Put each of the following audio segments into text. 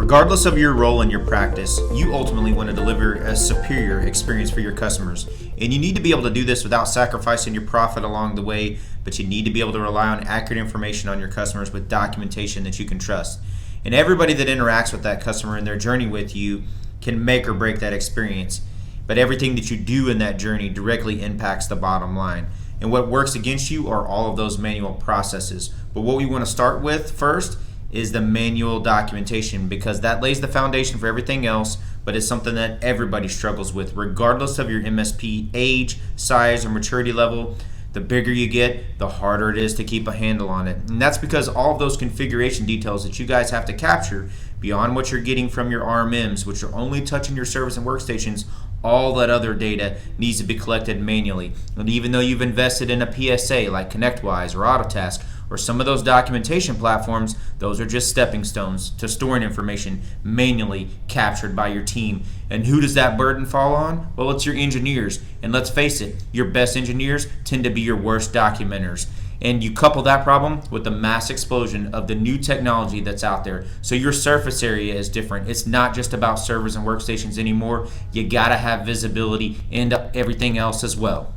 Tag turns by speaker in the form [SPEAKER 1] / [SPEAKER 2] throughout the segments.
[SPEAKER 1] Regardless of your role in your practice, you ultimately want to deliver a superior experience for your customers. And you need to be able to do this without sacrificing your profit along the way, but you need to be able to rely on accurate information on your customers with documentation that you can trust. And everybody that interacts with that customer in their journey with you can make or break that experience. But everything that you do in that journey directly impacts the bottom line. And what works against you are all of those manual processes. But what we want to start with first is the manual documentation, because that lays the foundation for everything else, but it's something that everybody struggles with regardless of your MSP age, size, or maturity level. The bigger you get, the harder it is to keep a handle on it. And that's because all of those configuration details that you guys have to capture beyond what you're getting from your RMMs, which are only touching your servers and workstations, all that other data needs to be collected manually. And even though you've invested in a PSA like ConnectWise or Autotask or some of those documentation platforms, those are just stepping stones to storing information manually captured by your team. And who does that burden fall on? Well, it's your engineers. And let's face it, your best engineers tend to be your worst documenters. And you couple that problem with the mass explosion of the new technology that's out there. So your surface area is different. It's not just about servers and workstations anymore. You gotta have visibility into everything else as well.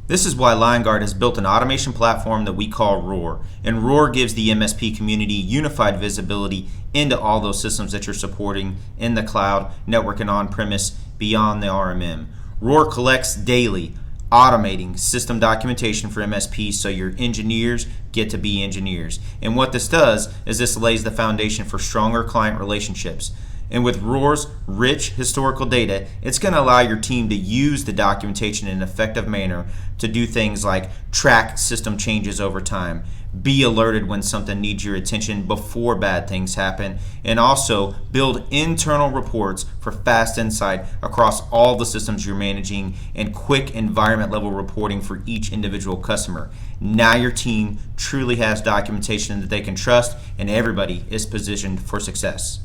[SPEAKER 1] This is why LionGuard has built an automation platform that we call Roar. And Roar gives the MSP community unified visibility into all those systems that you're supporting in the cloud, network, and on-premise beyond the RMM. Roar collects daily, automating system documentation for MSPs so your engineers get to be engineers. And what this does is this lays the foundation for stronger client relationships. And with Roar's rich historical data, it's going to allow your team to use the documentation in an effective manner to do things like track system changes over time, be alerted when something needs your attention before bad things happen, and also build internal reports for fast insight across all the systems you're managing and quick environment level reporting for each individual customer. Now your team truly has documentation that they can trust, and everybody is positioned for success.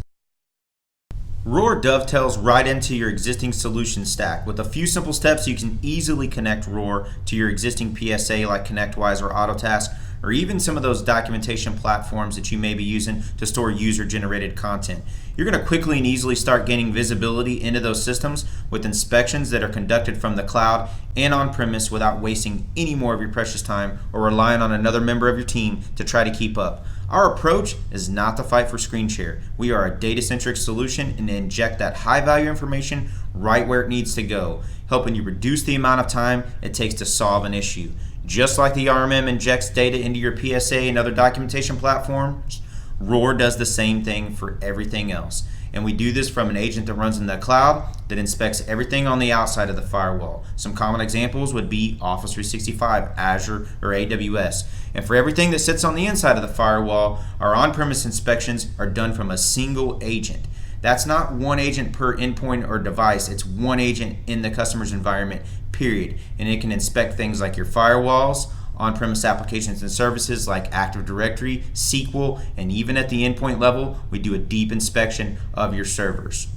[SPEAKER 1] Roar dovetails right into your existing solution stack. With a few simple steps, you can easily connect Roar to your existing PSA like ConnectWise or Autotask, or even some of those documentation platforms that you may be using to store user-generated content. You're going to quickly and easily start gaining visibility into those systems with inspections that are conducted from the cloud and on-premise without wasting any more of your precious time or relying on another member of your team to try to keep up. Our approach is not to fight for screen share. We are a data-centric solution and inject that high-value information right where it needs to go, helping you reduce the amount of time it takes to solve an issue. Just like the RMM injects data into your PSA and other documentation platforms, Roar does the same thing for everything else. And we do this from an agent that runs in the cloud that inspects everything on the outside of the firewall. Some common examples would be Office 365, Azure, or AWS. And for everything that sits on the inside of the firewall, our on-premise inspections are done from a single agent. That's not one agent per endpoint or device. It's one agent in the customer's environment, period. And it can inspect things like your firewalls, on-premise applications and services like Active Directory, SQL, and even at the endpoint level, we do a deep inspection of your servers.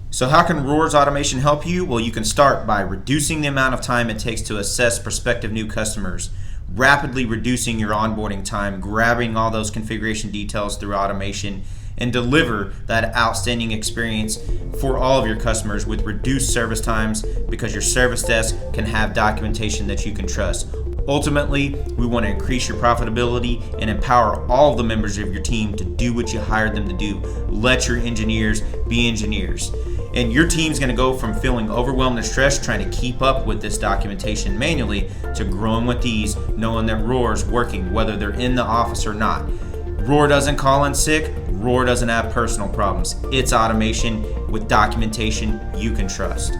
[SPEAKER 1] So how can Roar's automation help you? Well, you can start by reducing the amount of time it takes to assess prospective new customers, rapidly reducing your onboarding time, grabbing all those configuration details through automation, and deliver that outstanding experience for all of your customers with reduced service times because your service desk can have documentation that you can trust. Ultimately, we want to increase your profitability and empower all the members of your team to do what you hired them to do. Let your engineers be engineers. And your team's going to go from feeling overwhelmed and stressed trying to keep up with this documentation manually to growing with ease, knowing that Roar's working whether they're in the office or not. Roar doesn't call in sick. Roar doesn't have personal problems. It's automation with documentation you can trust.